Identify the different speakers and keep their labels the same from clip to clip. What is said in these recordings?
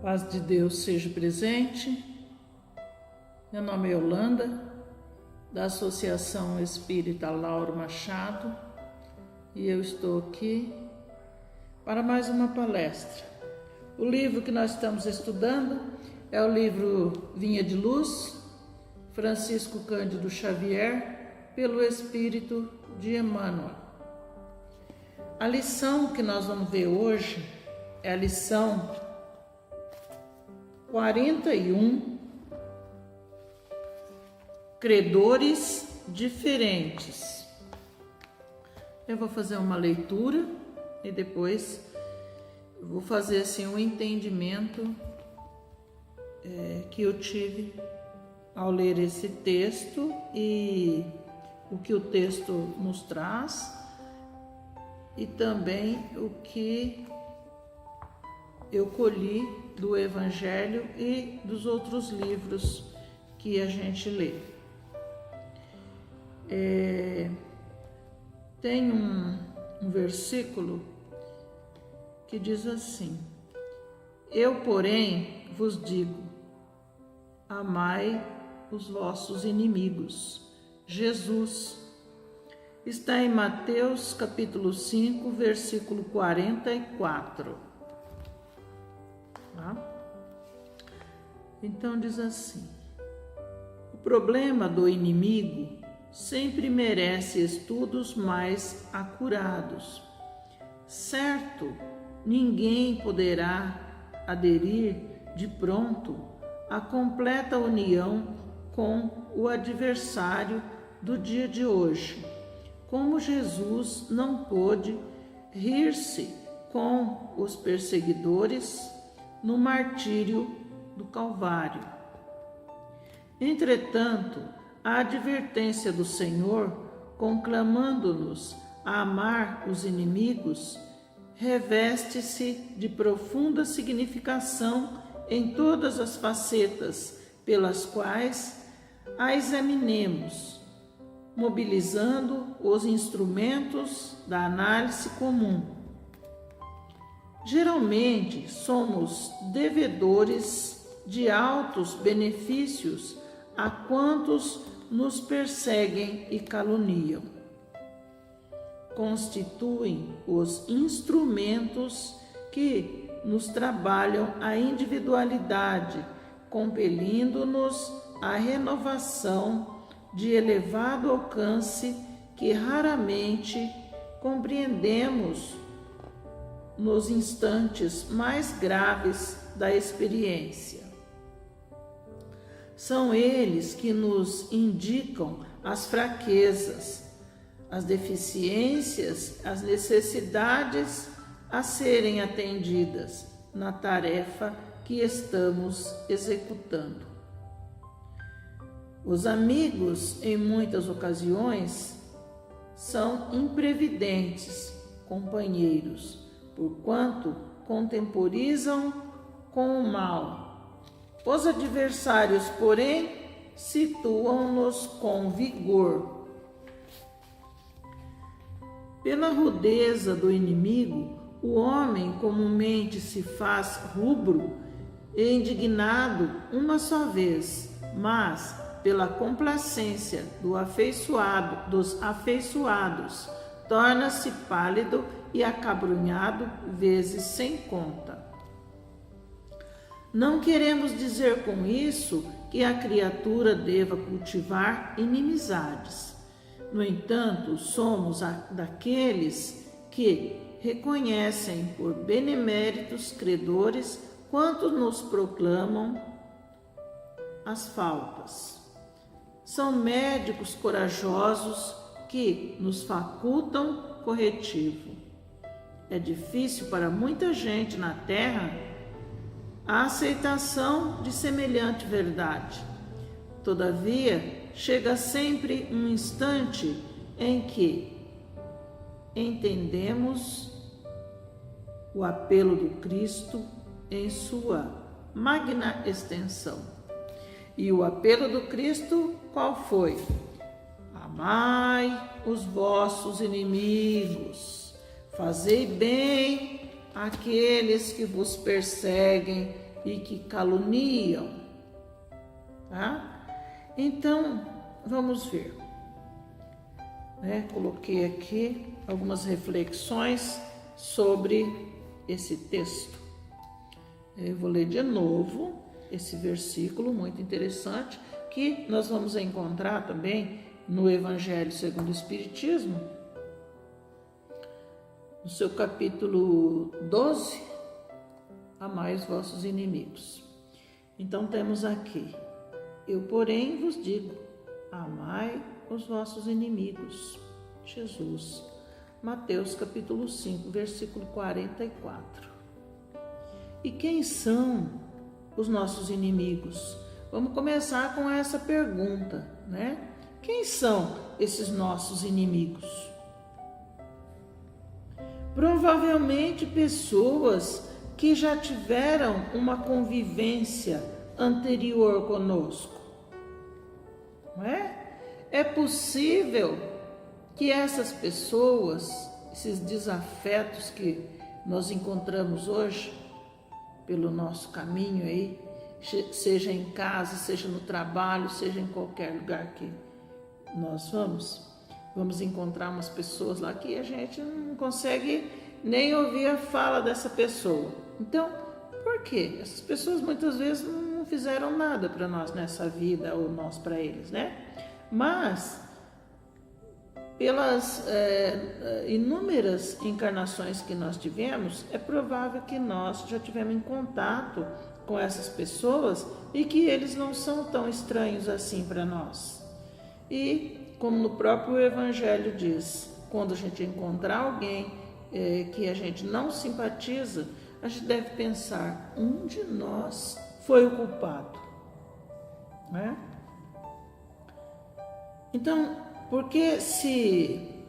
Speaker 1: Paz de Deus seja presente. Meu nome é Yolanda, da Associação Espírita Lauro Machado, e eu estou aqui para mais uma palestra. O livro que nós estamos estudando é o livro Vinha de Luz, Francisco Cândido Xavier, pelo Espírito de Emmanuel. A lição que nós vamos ver hoje é a lição 41, credores diferentes. Eu vou fazer uma leitura e depois eu vou fazer assim um entendimento que eu tive ao ler esse texto e o que o texto nos traz e também o que eu colhi do Evangelho e dos outros livros que a gente lê. Tem um versículo que diz assim: Eu, porém, vos digo, amai os vossos inimigos. Jesus. Está em Mateus capítulo 5, versículo 44. Então diz assim: o problema do inimigo sempre merece estudos mais acurados. Certo, ninguém poderá aderir de pronto à completa união com o adversário do dia de hoje, como Jesus não pôde rir-se com os perseguidores no martírio do Calvário. Entretanto, a advertência do Senhor, conclamando-nos a amar os inimigos, reveste-se de profunda significação em todas as facetas pelas quais a examinemos, mobilizando os instrumentos da análise comum. Geralmente somos devedores de altos benefícios a quantos nos perseguem e caluniam. Constituem os instrumentos que nos trabalham a individualidade, compelindo-nos à renovação de elevado alcance que raramente compreendemos nos instantes mais graves da experiência. São eles que nos indicam as fraquezas, as deficiências, as necessidades a serem atendidas na tarefa que estamos executando. Os amigos, em muitas ocasiões, são imprevidentes companheiros, porquanto contemporizam com o mal. Os adversários, porém, situam-nos com vigor. Pela rudeza do inimigo, o homem comumente se faz rubro e indignado uma só vez, mas pela complacência dos afeiçoados, torna-se pálido e acabrunhado vezes sem conta. Não queremos dizer com isso que a criatura deva cultivar inimizades. No entanto, somos daqueles que reconhecem por beneméritos credores quanto nos proclamam as faltas. São médicos corajosos que nos facultam corretivo. É difícil para muita gente na terra a aceitação de semelhante verdade. Todavia, chega sempre um instante em que entendemos o apelo do Cristo em sua magna extensão. E o apelo do Cristo qual foi? Amai os vossos inimigos, fazei bem àqueles que vos perseguem e que caluniam, tá? Então, vamos ver. Coloquei aqui algumas reflexões sobre esse texto. Eu vou ler de novo esse versículo muito interessante, que nós vamos encontrar também no Evangelho segundo o Espiritismo, no seu capítulo 12, amai os vossos inimigos. Então temos aqui, eu porém vos digo, amai os vossos inimigos. Jesus, Mateus capítulo 5, versículo 44. E quem são os nossos inimigos? Vamos começar com essa pergunta, né? Quem são esses nossos inimigos? Provavelmente pessoas que já tiveram uma convivência anterior conosco, não é? É possível que essas pessoas, esses desafetos que nós encontramos hoje pelo nosso caminho aí, seja em casa, seja no trabalho, seja em qualquer lugar que nós vamos encontrar umas pessoas lá que a gente não consegue nem ouvir a fala dessa pessoa. Então, por quê? Essas pessoas muitas vezes não fizeram nada para nós nessa vida, ou nós para eles, né? Mas, pelas inúmeras encarnações que nós tivemos, é provável que nós já tivemos em contato com essas pessoas e que eles não são tão estranhos assim para nós. E, como no próprio Evangelho diz, quando a gente encontrar alguém que a gente não simpatiza, a gente deve pensar, um de nós foi o culpado, né? Então, porque se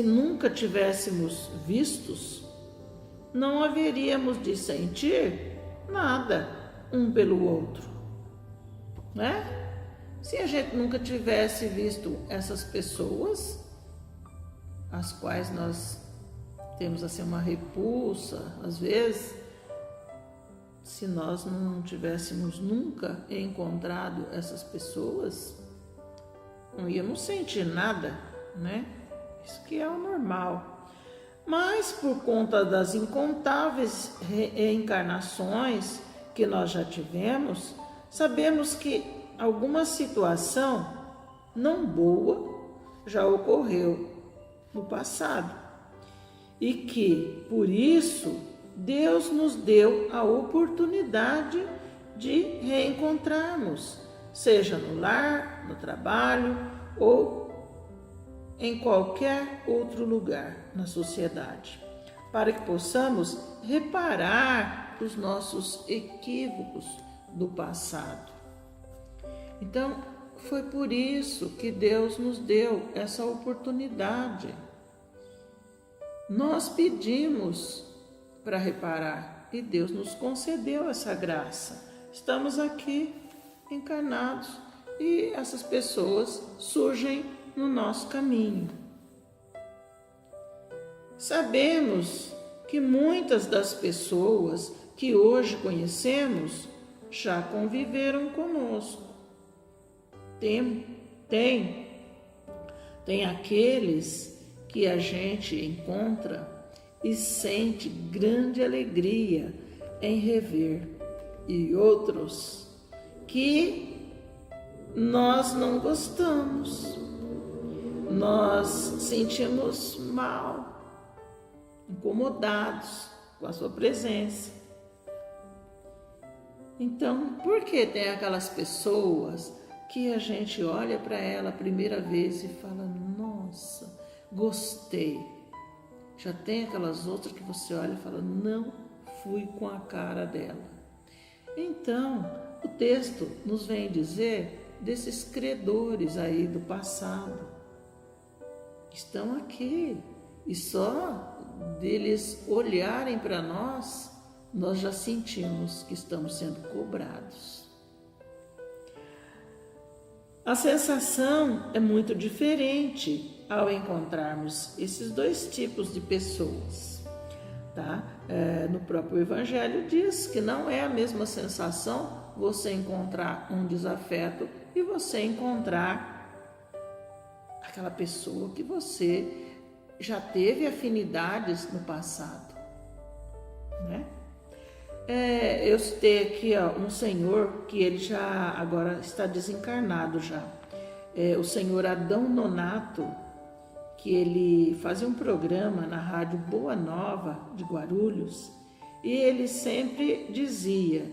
Speaker 1: nunca tivéssemos vistos, não haveríamos de sentir nada um pelo outro, né? Se a gente nunca tivesse visto essas pessoas, as quais nós temos assim uma repulsa, às vezes, se nós não tivéssemos nunca encontrado essas pessoas, não íamos sentir nada, né? Isso que é o normal. Mas por conta das incontáveis reencarnações que nós já tivemos, sabemos que alguma situação não boa já ocorreu no passado e que, por isso, Deus nos deu a oportunidade de reencontrarmos, seja no lar, no trabalho ou em qualquer outro lugar na sociedade, para que possamos reparar os nossos equívocos do passado. Então, foi por isso que Deus nos deu essa oportunidade. Nós pedimos para reparar e Deus nos concedeu essa graça. Estamos aqui encarnados e essas pessoas surgem no nosso caminho. Sabemos que muitas das pessoas que hoje conhecemos já conviveram conosco. Tem aqueles que a gente encontra e sente grande alegria em rever, e outros que nós não gostamos, nós sentimos mal, incomodados com a sua presença. Então, por que tem aquelas pessoas que a gente olha para ela a primeira vez e fala, nossa, gostei? Já tem aquelas outras que você olha e fala, não fui com a cara dela. Então, o texto nos vem dizer desses credores aí do passado, que estão aqui, e só deles olharem para nós, nós já sentimos que estamos sendo cobrados. A sensação é muito diferente ao encontrarmos esses dois tipos de pessoas. tá? No próprio Evangelho diz que não é a mesma sensação você encontrar um desafeto e você encontrar aquela pessoa que você já teve afinidades no passado, né? Eu citei aqui um senhor que ele já agora está desencarnado já, o senhor Adão Nonato, que ele fazia um programa na rádio Boa Nova de Guarulhos, e ele sempre dizia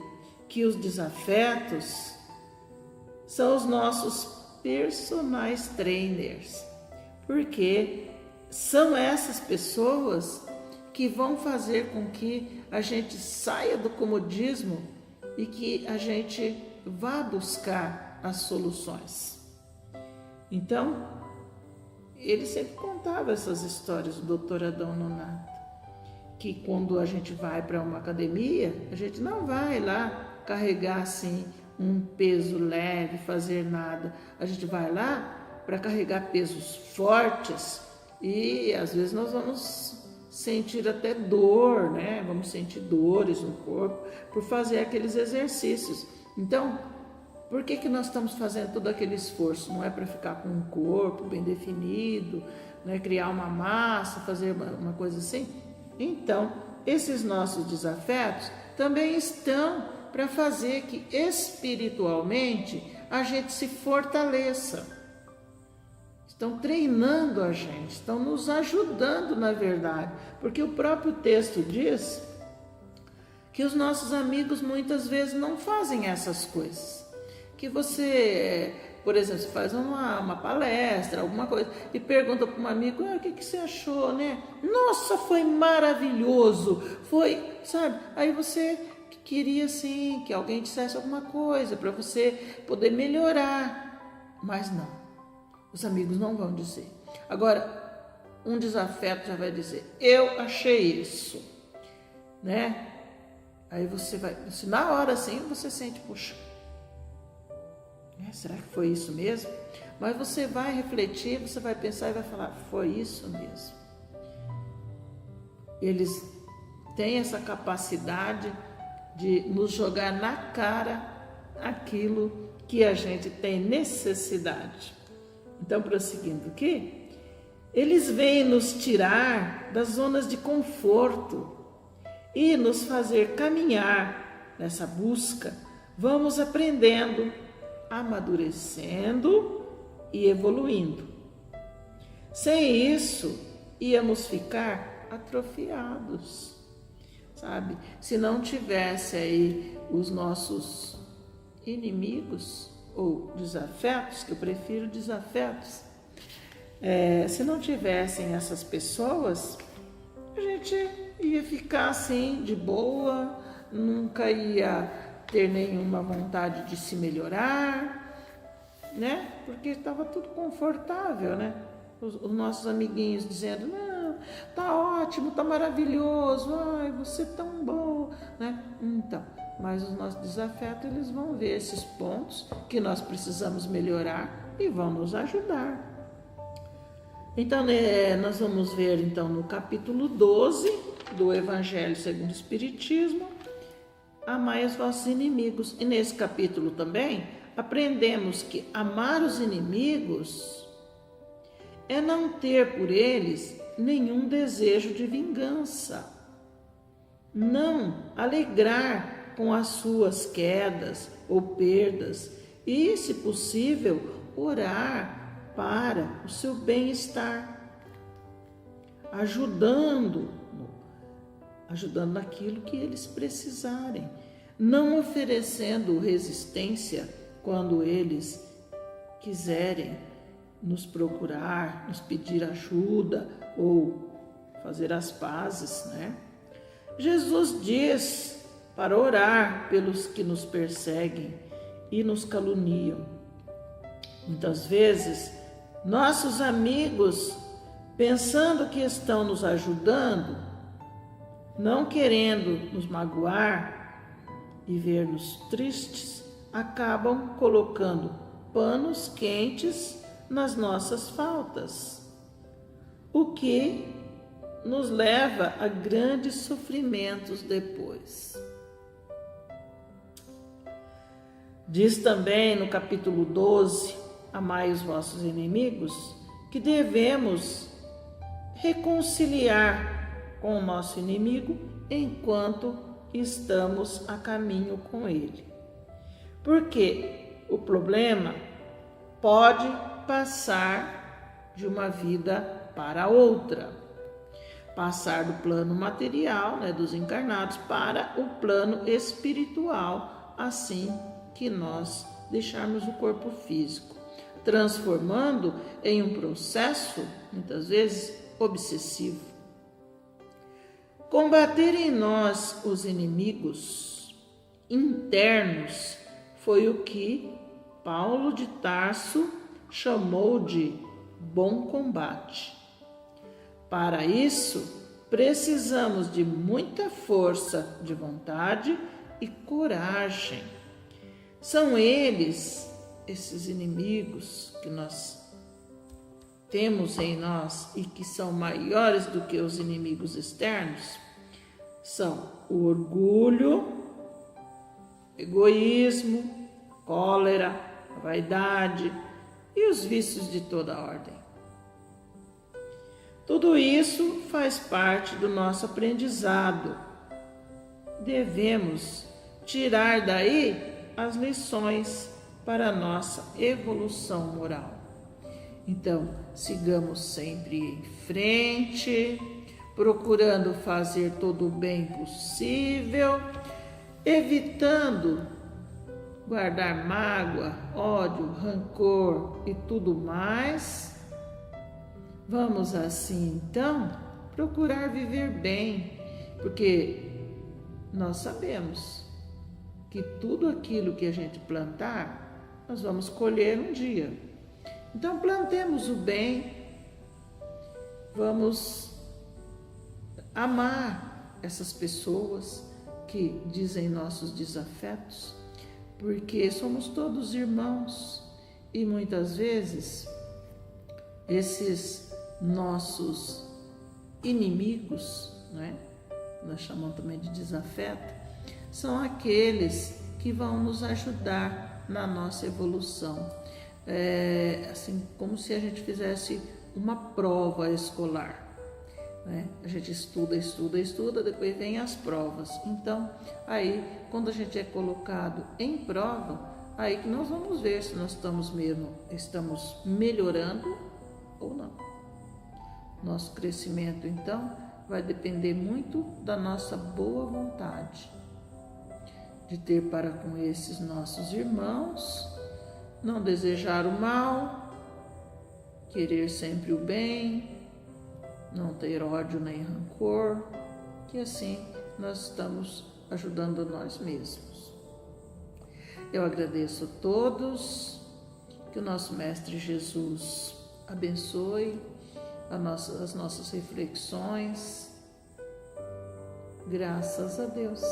Speaker 1: que os desafetos são os nossos personagens trainers, porque são essas pessoas que vão fazer com que a gente saia do comodismo e que a gente vá buscar as soluções. Então, ele sempre contava essas histórias do Dr. Adão Nonato, que quando a gente vai para uma academia, a gente não vai lá carregar assim um peso leve, fazer nada. A gente vai lá para carregar pesos fortes e às vezes nós vamos sentir até dor, né? Vamos sentir dores no corpo por fazer aqueles exercícios. Então, por que nós estamos fazendo todo aquele esforço? Não é para ficar com um corpo bem definido, né? Criar uma massa, fazer uma coisa assim? Então, esses nossos desafetos também estão para fazer que espiritualmente a gente se fortaleça. Estão treinando a gente, estão nos ajudando na verdade, porque o próprio texto diz que os nossos amigos muitas vezes não fazem essas coisas. Que você, por exemplo, faz uma palestra, alguma coisa, e pergunta para um amigo, o que você achou, né? Nossa, foi maravilhoso, foi, sabe? Aí você queria, assim, que alguém dissesse alguma coisa para você poder melhorar, mas não, os amigos não vão dizer. Agora, um desafeto já vai dizer, eu achei isso, né? Aí você vai, na hora assim, você sente, puxa, será que foi isso mesmo? Mas você vai refletir, você vai pensar e vai falar, foi isso mesmo. Eles têm essa capacidade de nos jogar na cara aquilo que a gente tem necessidade. Então, prosseguindo aqui, eles vêm nos tirar das zonas de conforto e nos fazer caminhar nessa busca. Vamos aprendendo, amadurecendo e evoluindo. Sem isso, íamos ficar atrofiados, sabe? Se não tivesse aí os nossos inimigos ou desafetos, que eu prefiro desafetos, se não tivessem essas pessoas, a gente ia ficar assim de boa, nunca ia ter nenhuma vontade de se melhorar, né? Porque estava tudo confortável, né? Os nossos amiguinhos dizendo, não, tá ótimo, tá maravilhoso, ai, você é tão bom, né? Então, mas os nossos desafetos, eles vão ver esses pontos que nós precisamos melhorar e vão nos ajudar. Então, nós vamos ver então no capítulo 12 do Evangelho segundo o Espiritismo, amai os vossos inimigos. E nesse capítulo também aprendemos que amar os inimigos é não ter por eles nenhum desejo de vingança, não alegrar com as suas quedas ou perdas e, se possível, orar para o seu bem-estar, ajudando naquilo que eles precisarem, não oferecendo resistência quando eles quiserem nos procurar, nos pedir ajuda ou fazer as pazes, né? Jesus diz para orar pelos que nos perseguem e nos caluniam. Muitas vezes, nossos amigos, pensando que estão nos ajudando, não querendo nos magoar e ver-nos tristes, acabam colocando panos quentes nas nossas faltas, o que nos leva a grandes sofrimentos depois. Diz também no capítulo 12, amai os vossos inimigos, que devemos reconciliar com o nosso inimigo enquanto estamos a caminho com ele. Porque o problema pode passar de uma vida para outra. Passar do plano material, dos encarnados, para o plano espiritual, assim que nós deixarmos o corpo físico, transformando em um processo, muitas vezes, obsessivo. Combater em nós os inimigos internos foi o que Paulo de Tarso chamou de bom combate. Para isso, precisamos de muita força de vontade e coragem. São eles, esses inimigos que nós temos em nós e que são maiores do que os inimigos externos, são o orgulho, egoísmo, cólera, a vaidade e os vícios de toda ordem. Tudo isso faz parte do nosso aprendizado. Devemos tirar daí as lições para a nossa evolução moral. Então, sigamos sempre em frente, procurando fazer todo o bem possível, evitando guardar mágoa, ódio, rancor e tudo mais. Vamos assim, então, procurar viver bem, porque nós sabemos que tudo aquilo que a gente plantar, nós vamos colher um dia. Então, plantemos o bem, vamos amar essas pessoas que dizem nossos desafetos, porque somos todos irmãos e muitas vezes esses nossos inimigos, nós chamamos também de desafeto, são aqueles que vão nos ajudar na nossa evolução. Assim como se a gente fizesse uma prova escolar. A gente estuda, depois vem as provas. Então, aí, quando a gente é colocado em prova, aí que nós vamos ver se nós estamos melhorando ou não. Nosso crescimento, então, vai depender muito da nossa boa vontade, de ter para com esses nossos irmãos, não desejar o mal, querer sempre o bem, não ter ódio nem rancor, que assim nós estamos ajudando nós mesmos. Eu agradeço a todos, que o nosso Mestre Jesus abençoe as nossas reflexões. Graças a Deus.